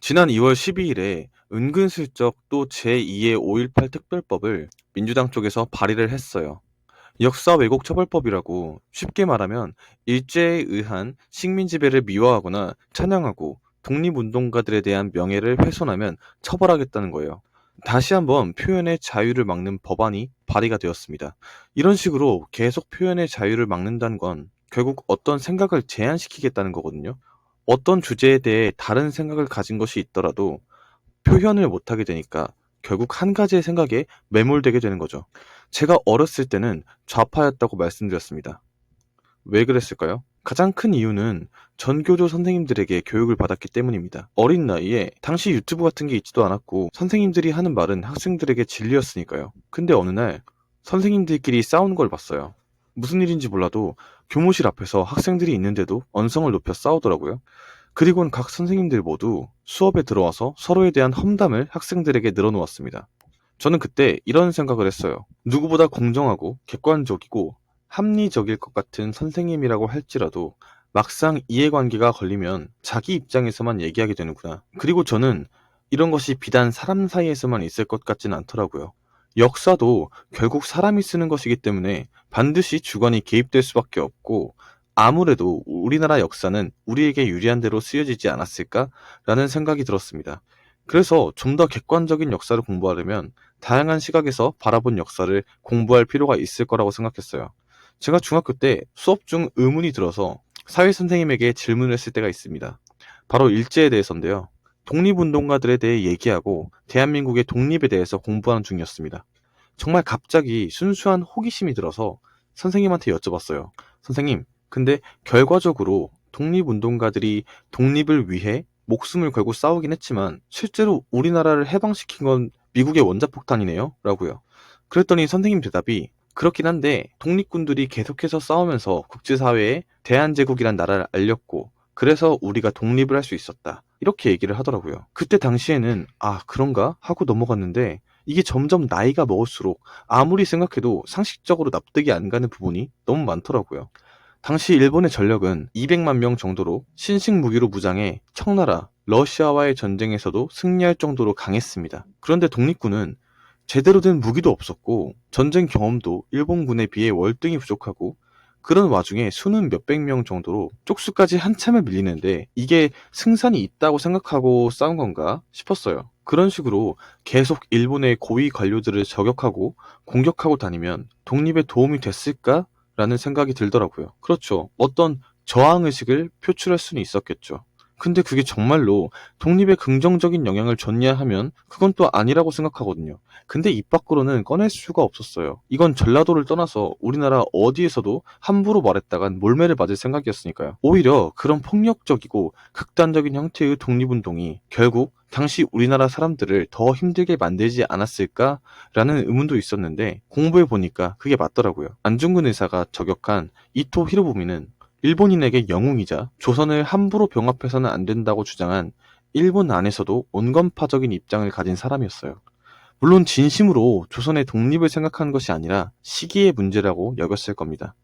지난 2월 12일에 은근슬쩍 또 제2의 5.18 특별법을 민주당 쪽에서 발의를 했어요. 역사 왜곡 처벌법이라고 쉽게 말하면 일제에 의한 식민 지배를 미화하거나 찬양하고 독립운동가들에 대한 명예를 훼손하면 처벌하겠다는 거예요. 다시 한번 표현의 자유를 막는 법안이 발의가 되었습니다. 이런 식으로 계속 표현의 자유를 막는다는 건 결국 어떤 생각을 제한시키겠다는 거거든요. 어떤 주제에 대해 다른 생각을 가진 것이 있더라도 표현을 못하게 되니까 결국 한 가지의 생각에 매몰되게 되는 거죠. 제가 어렸을 때는 좌파였다고 말씀드렸습니다. 왜 그랬을까요? 가장 큰 이유는 전교조 선생님들에게 교육을 받았기 때문입니다. 어린 나이에 당시 유튜브 같은 게 있지도 않았고 선생님들이 하는 말은 학생들에게 진리였으니까요. 근데 어느 날 선생님들끼리 싸우는 걸 봤어요. 무슨 일인지 몰라도 교무실 앞에서 학생들이 있는데도 언성을 높여 싸우더라고요. 그리고는 각 선생님들 모두 수업에 들어와서 서로에 대한 험담을 학생들에게 늘어놓았습니다. 저는 그때 이런 생각을 했어요. 누구보다 공정하고 객관적이고 합리적일 것 같은 선생님이라고 할지라도 막상 이해관계가 걸리면 자기 입장에서만 얘기하게 되는구나. 그리고 저는 이런 것이 비단 사람 사이에서만 있을 것 같진 않더라고요. 역사도 결국 사람이 쓰는 것이기 때문에 반드시 주관이 개입될 수밖에 없고, 아무래도 우리나라 역사는 우리에게 유리한 대로 쓰여지지 않았을까라는 생각이 들었습니다. 그래서 좀 더 객관적인 역사를 공부하려면 다양한 시각에서 바라본 역사를 공부할 필요가 있을 거라고 생각했어요. 제가 중학교 때 수업 중 의문이 들어서 사회 선생님에게 질문을 했을 때가 있습니다. 바로 일제에 대해서인데요. 독립운동가들에 대해 얘기하고 대한민국의 독립에 대해서 공부하는 중이었습니다. 정말 갑자기 순수한 호기심이 들어서 선생님한테 여쭤봤어요. 선생님, 근데 결과적으로 독립운동가들이 독립을 위해 목숨을 걸고 싸우긴 했지만 실제로 우리나라를 해방시킨 건 미국의 원자폭탄이네요? 라고요. 그랬더니 선생님 대답이 그렇긴 한데 독립군들이 계속해서 싸우면서 국제사회에 대한제국이란 나라를 알렸고 그래서 우리가 독립을 할 수 있었다. 이렇게 얘기를 하더라고요. 그때 당시에는 아, 그런가? 하고 넘어갔는데 이게 점점 나이가 먹을수록 아무리 생각해도 상식적으로 납득이 안 가는 부분이 너무 많더라고요. 당시 일본의 전력은 200만 명 정도로 신식 무기로 무장해 청나라, 러시아와의 전쟁에서도 승리할 정도로 강했습니다. 그런데 독립군은 제대로 된 무기도 없었고 전쟁 경험도 일본군에 비해 월등히 부족하고 그런 와중에 수는 몇백 명 정도로 쪽수까지 한참을 밀리는데 이게 승산이 있다고 생각하고 싸운 건가 싶었어요. 그런 식으로 계속 일본의 고위 관료들을 저격하고 공격하고 다니면 독립에 도움이 됐을까? 라는 생각이 들더라고요. 그렇죠. 어떤 저항의식을 표출할 수는 있었겠죠. 근데 그게 정말로 독립에 긍정적인 영향을 줬냐 하면 그건 또 아니라고 생각하거든요. 근데 입 밖으로는 꺼낼 수가 없었어요. 이건 전라도를 떠나서 우리나라 어디에서도 함부로 말했다간 몰매를 맞을 생각이었으니까요. 오히려 그런 폭력적이고 극단적인 형태의 독립운동이 결국 당시 우리나라 사람들을 더 힘들게 만들지 않았을까라는 의문도 있었는데 공부해 보니까 그게 맞더라고요. 안중근 의사가 저격한 이토 히로부미는 일본인에게 영웅이자 조선을 함부로 병합해서는 안 된다고 주장한 일본 안에서도 온건파적인 입장을 가진 사람이었어요. 물론 진심으로 조선의 독립을 생각한 것이 아니라 시기의 문제라고 여겼을 겁니다.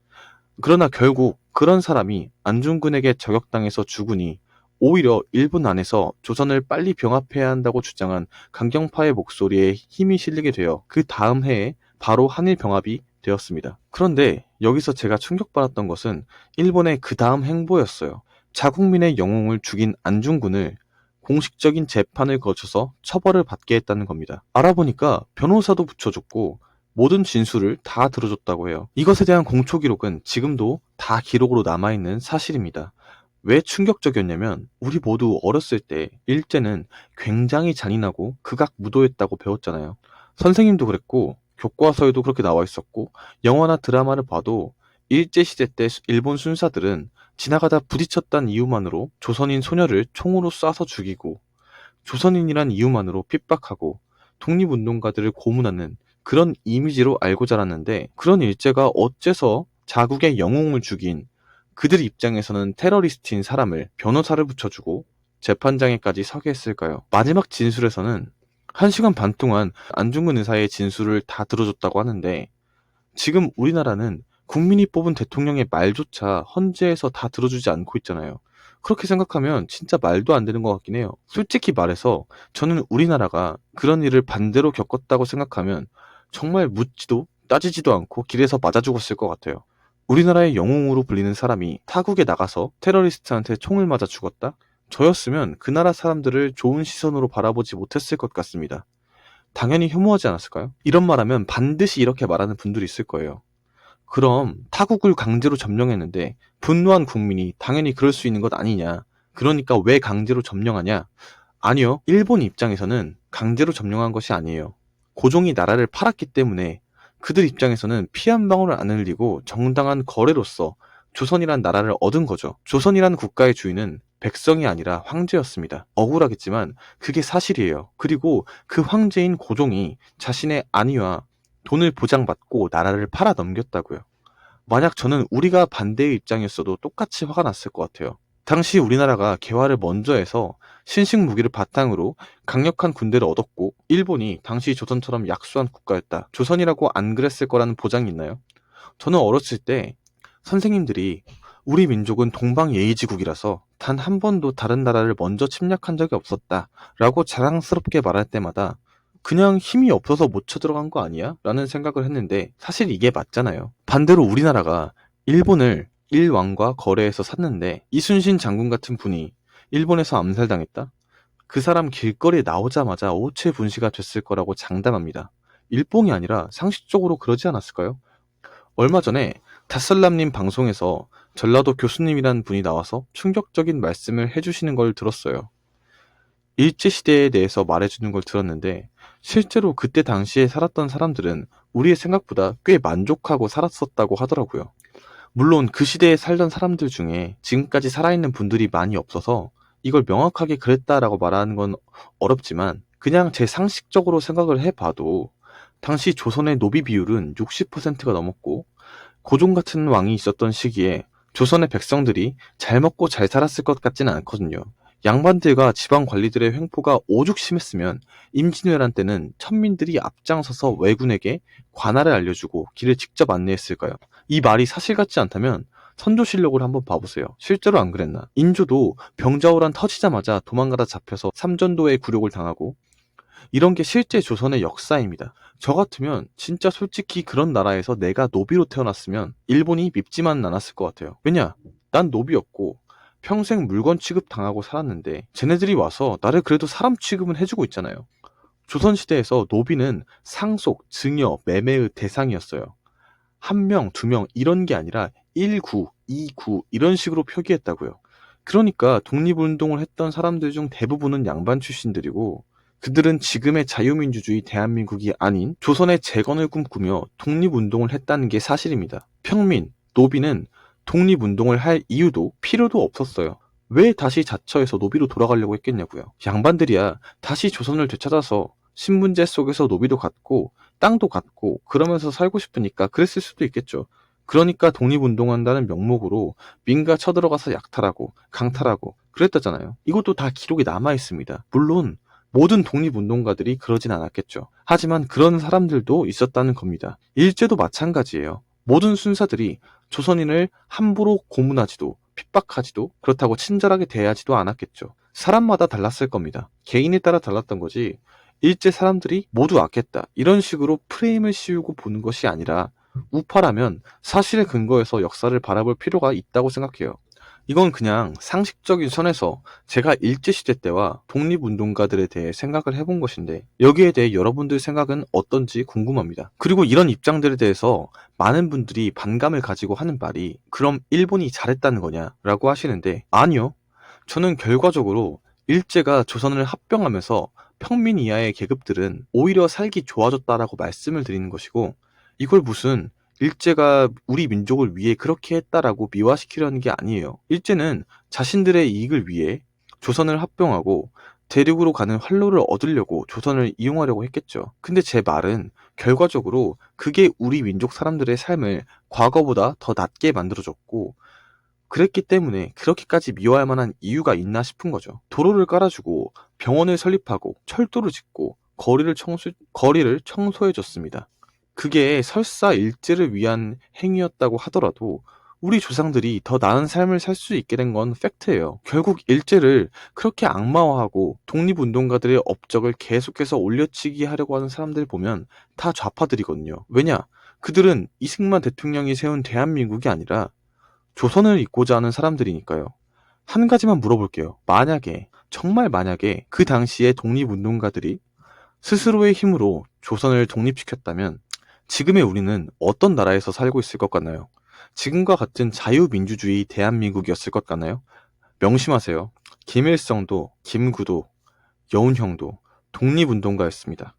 그러나 결국 그런 사람이 안중근에게 저격당해서 죽으니 오히려 일본 안에서 조선을 빨리 병합해야 한다고 주장한 강경파의 목소리에 힘이 실리게 되어 그 다음 해에 바로 한일 병합이 되었습니다. 그런데 여기서 제가 충격받았던 것은 일본의 그 다음 행보였어요. 자국민의 영웅을 죽인 안중근을 공식적인 재판을 거쳐서 처벌을 받게 했다는 겁니다. 알아보니까 변호사도 붙여줬고 모든 진술을 다 들어줬다고 해요. 이것에 대한 공초 기록은 지금도 다 기록으로 남아있는 사실입니다. 왜 충격적이었냐면 우리 모두 어렸을 때 일제는 굉장히 잔인하고 극악무도했다고 배웠잖아요. 선생님도 그랬고 교과서에도 그렇게 나와 있었고 영화나 드라마를 봐도 일제시대 때 일본 순사들은 지나가다 부딪혔다는 이유만으로 조선인 소녀를 총으로 쏴서 죽이고 조선인이란 이유만으로 핍박하고 독립운동가들을 고문하는 그런 이미지로 알고 자랐는데 그런 일제가 어째서 자국의 영웅을 죽인 그들 입장에서는 테러리스트인 사람을 변호사를 붙여주고 재판장에까지 서게 했을까요? 마지막 진술에서는 1시간 반 동안 안중근 의사의 진술을 다 들어줬다고 하는데 지금 우리나라는 국민이 뽑은 대통령의 말조차 헌재에서 다 들어주지 않고 있잖아요. 그렇게 생각하면 진짜 말도 안 되는 것 같긴 해요. 솔직히 말해서 저는 우리나라가 그런 일을 반대로 겪었다고 생각하면 정말 묻지도 따지지도 않고 길에서 맞아 죽었을 것 같아요. 우리나라의 영웅으로 불리는 사람이 타국에 나가서 테러리스트한테 총을 맞아 죽었다? 저였으면 그 나라 사람들을 좋은 시선으로 바라보지 못했을 것 같습니다. 당연히 혐오하지 않았을까요? 이런 말하면 반드시 이렇게 말하는 분들이 있을 거예요. 그럼 타국을 강제로 점령했는데 분노한 국민이 당연히 그럴 수 있는 것 아니냐. 그러니까 왜 강제로 점령하냐? 아니요. 일본 입장에서는 강제로 점령한 것이 아니에요. 고종이 나라를 팔았기 때문에 그들 입장에서는 피 한 방울을 안 흘리고 정당한 거래로서 조선이란 나라를 얻은 거죠. 조선이란 국가의 주인은 백성이 아니라 황제였습니다. 억울하겠지만 그게 사실이에요. 그리고 그 황제인 고종이 자신의 안위와 돈을 보장받고 나라를 팔아 넘겼다고요. 만약 저는 우리가 반대의 입장이었어도 똑같이 화가 났을 것 같아요. 당시 우리나라가 개화를 먼저 해서 신식 무기를 바탕으로 강력한 군대를 얻었고 일본이 당시 조선처럼 약소한 국가였다. 조선이라고 안 그랬을 거라는 보장이 있나요? 저는 어렸을 때 선생님들이 우리 민족은 동방예의지국이라서 단 한 번도 다른 나라를 먼저 침략한 적이 없었다 라고 자랑스럽게 말할 때마다 그냥 힘이 없어서 못 쳐들어간 거 아니야? 라는 생각을 했는데 사실 이게 맞잖아요. 반대로 우리나라가 일본을 일왕과 거래해서 샀는데 이순신 장군 같은 분이 일본에서 암살당했다? 그 사람 길거리에 나오자마자 오체 분시가 됐을 거라고 장담합니다. 일뽕이 아니라 상식적으로 그러지 않았을까요? 얼마 전에 닷살람님 방송에서 전라도 교수님이란 분이 나와서 충격적인 말씀을 해주시는 걸 들었어요. 일제시대에 대해서 말해주는 걸 들었는데 실제로 그때 당시에 살았던 사람들은 우리의 생각보다 꽤 만족하고 살았었다고 하더라고요. 물론 그 시대에 살던 사람들 중에 지금까지 살아있는 분들이 많이 없어서 이걸 명확하게 그랬다라고 말하는 건 어렵지만 그냥 제 상식적으로 생각을 해봐도 당시 조선의 노비 비율은 60%가 넘었고 고종 같은 왕이 있었던 시기에 조선의 백성들이 잘 먹고 잘 살았을 것 같지는 않거든요. 양반들과 지방 관리들의 횡포가 오죽 심했으면 임진왜란 때는 천민들이 앞장서서 왜군에게 관할을 알려주고 길을 직접 안내했을까요? 이 말이 사실 같지 않다면 선조실록을 한번 봐보세요. 실제로 안 그랬나? 인조도 병자호란 터지자마자 도망가다 잡혀서 삼전도의 굴욕을 당하고 이런 게 실제 조선의 역사입니다. 저 같으면 진짜 솔직히 그런 나라에서 내가 노비로 태어났으면 일본이 밉지만 않았을 것 같아요. 왜냐? 난 노비였고 평생 물건 취급 당하고 살았는데 쟤네들이 와서 나를 그래도 사람 취급은 해주고 있잖아요. 조선시대에서 노비는 상속, 증여, 매매의 대상이었어요. 한 명, 두 명 이런 게 아니라 1구, 2구 이런 식으로 표기했다고요. 그러니까 독립운동을 했던 사람들 중 대부분은 양반 출신들이고 그들은 지금의 자유민주주의 대한민국이 아닌 조선의 재건을 꿈꾸며 독립운동을 했다는 게 사실입니다. 평민, 노비는 독립운동을 할 이유도 필요도 없었어요. 왜 다시 자처해서 노비로 돌아가려고 했겠냐고요. 양반들이야 다시 조선을 되찾아서 신분제 속에서 노비도 갖고 땅도 갖고 그러면서 살고 싶으니까 그랬을 수도 있겠죠. 그러니까 독립운동한다는 명목으로 민가 쳐들어가서 약탈하고 강탈하고 그랬다잖아요. 이것도 다 기록에 남아있습니다. 물론 모든 독립운동가들이 그러진 않았겠죠. 하지만 그런 사람들도 있었다는 겁니다. 일제도 마찬가지예요. 모든 순사들이 조선인을 함부로 고문하지도 핍박하지도 그렇다고 친절하게 대하지도 않았겠죠. 사람마다 달랐을 겁니다. 개인에 따라 달랐던 거지 일제 사람들이 모두 악했다 이런 식으로 프레임을 씌우고 보는 것이 아니라 우파라면 사실에 근거해서 역사를 바라볼 필요가 있다고 생각해요. 이건 그냥 상식적인 선에서 제가 일제시대 때와 독립운동가들에 대해 생각을 해본 것인데 여기에 대해 여러분들 생각은 어떤지 궁금합니다. 그리고 이런 입장들에 대해서 많은 분들이 반감을 가지고 하는 말이 그럼 일본이 잘했다는 거냐 라고 하시는데 아니요. 저는 결과적으로 일제가 조선을 합병하면서 평민 이하의 계급들은 오히려 살기 좋아졌다라고 말씀을 드리는 것이고 이걸 무슨 일제가 우리 민족을 위해 그렇게 했다라고 미화시키려는 게 아니에요. 일제는 자신들의 이익을 위해 조선을 합병하고 대륙으로 가는 활로를 얻으려고 조선을 이용하려고 했겠죠. 근데 제 말은 결과적으로 그게 우리 민족 사람들의 삶을 과거보다 더 낫게 만들어줬고 그랬기 때문에 그렇게까지 미워할 만한 이유가 있나 싶은 거죠. 도로를 깔아주고 병원을 설립하고 철도를 짓고 거리를 청소해줬습니다. 그게 설사 일제를 위한 행위였다고 하더라도 우리 조상들이 더 나은 삶을 살 수 있게 된 건 팩트예요. 결국 일제를 그렇게 악마화하고 독립운동가들의 업적을 계속해서 올려치기 하려고 하는 사람들 보면 다 좌파들이거든요. 왜냐? 그들은 이승만 대통령이 세운 대한민국이 아니라 조선을 잇고자 하는 사람들이니까요. 한 가지만 물어볼게요. 만약에, 정말 만약에 그 당시에 독립운동가들이 스스로의 힘으로 조선을 독립시켰다면 지금의 우리는 어떤 나라에서 살고 있을 것 같나요? 지금과 같은 자유민주주의 대한민국이었을 것 같나요? 명심하세요. 김일성도, 김구도, 여운형도 독립운동가였습니다.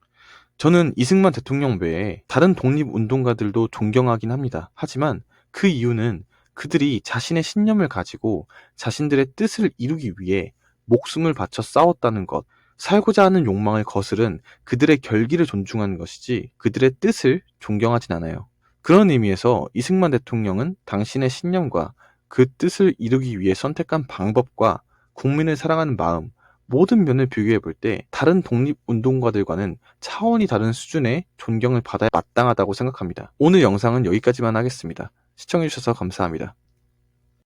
저는 이승만 대통령 외에 다른 독립운동가들도 존경하긴 합니다. 하지만 그 이유는 그들이 자신의 신념을 가지고 자신들의 뜻을 이루기 위해 목숨을 바쳐 싸웠다는 것, 살고자 하는 욕망을 거스른 그들의 결기를 존중하는 것이지 그들의 뜻을 존경하진 않아요. 그런 의미에서 이승만 대통령은 당신의 신념과 그 뜻을 이루기 위해 선택한 방법과 국민을 사랑하는 마음, 모든 면을 비교해 볼 때 다른 독립운동가들과는 차원이 다른 수준의 존경을 받아야 마땅하다고 생각합니다. 오늘 영상은 여기까지만 하겠습니다. 시청해주셔서 감사합니다.